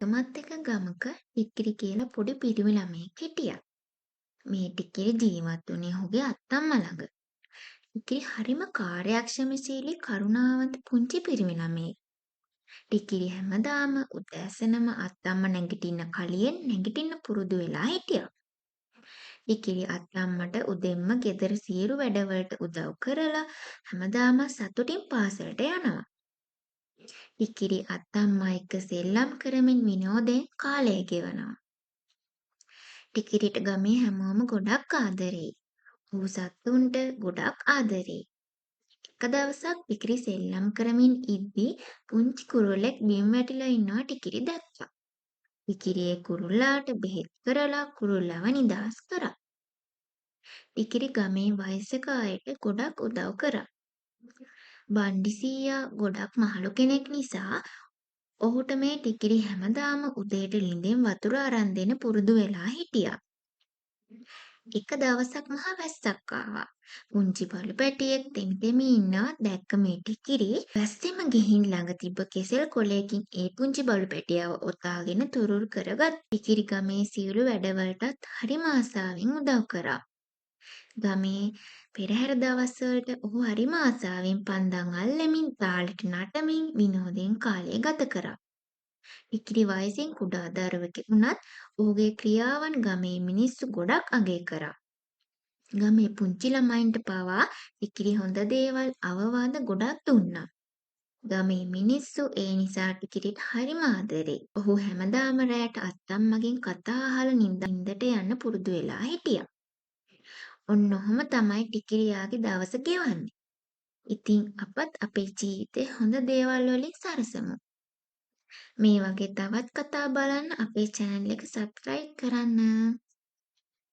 මමත් එක ගමක ටිකිරි කියලා පොඩි පිරිමි ළමයෙක් හිටියා. මේ ටිකිරි ජීවත් වුණේ ඔහුගේ අත්තම්මා ළඟ. ටිකිරි හරිම කාර්යක්ෂමශීලී කරුණාවන්ත පුංචි පිරිමි ළමයෙක්. ටිකිරි හැමදාම උදෑසනම අත්තම්මා නැගිටින්න කලියෙන් නැගිටින්න පුරුදු වෙලා හිටියා. ටිකිරි අත්තම්මට උදෙන්ම ගෙදර සියලු වැඩවලට උදව් කරලා හැමදාම සතුටින් පාසලට යනවා. ටිකිරි අත්තම්මා එක්ක සෙල්ලම් කරමින් විනෝදයෙන් කාලය ගෙවනවා. ටිකිරිට ගමේ හැමෝම ගොඩක් ආදරෙයි. ඌ සත්තුන්ට ගොඩක් ආදරෙයි. එක දවසක් ටිකිරි සෙල්ලම් කරමින් ඉද්දී පුංචි කුරුල්ලෙක් බිම් වැටිලා ඉන්නවා ටිකිරි දැක්කා. ටිකිරි ඒ කුරුල්ලාට බෙහෙත් කරලා කුරුල්ලව නිදහස් කරා. ටිකිරි ගමේ වයසක අයට ගොඩක් උදව් කරා. බණ්ඩි සීයා ගොඩක් මහලු කෙනෙක් නිසා ඔහුට මේ ටිකිරි හැමදාම උදේට ළිඳෙන් වතුර අරන් දෙන්න පුරුදු වෙලා හිටියා. එක දවසක් මහ වැස්සක් ආවා. පුංචි බලු පැටියෙක් තෙමි තෙමි ඉන්නවා දැක්ක මේ ටිකිරි වැස්සෙම ගිහින් ළඟ තිබ්බ කෙසෙල් කොලයකින් ඒ පුංචි බලු පැටියාව ඔතාගෙන තුරුල් කරගත්. ටිකිරි ගමේ සියලු වැඩවලටත් හරිම ආසාවෙන් උදව් කරා. ගමේ පෙරහැර දවස්වලට ඔහු හරිම ආසාවෙන් පන්දම් අල්ලමින් තාලෙට නටමින් විනෝදයෙන් කාලය ගත කරා. ටිකිරි වයසින් කුඩා දරුවෙකු වුණත් ඔහුගේ ක්‍රියාවන් ගමේ මිනිස්සු ගොඩක් අගය කරා. ගමේ පුංචි ළමයින්ට පවා ටිකිරි හොඳ දේවල් අවවාද ගොඩක් දුන්නා. ගමේ මිනිස්සු ඒ නිසා ටිකිරිට හරිම ආදරෙයි. ඔහු හැමදාම රෑට අත්තම්මගෙන් කතා අහලා නින්දට යන්න පුරුදු වෙලා හිටියා. ඔන්න ඔහොම තමයි ටිකිරියාගේ දවස ගෙවන්නේ. ඉතින් අපත් අපේ ජීවිතේ හොඳ දේවල් වලින් සරසමු. මේ වගේ තවත් කතා බලන්න අපේ channel එක subscribe කරන්න.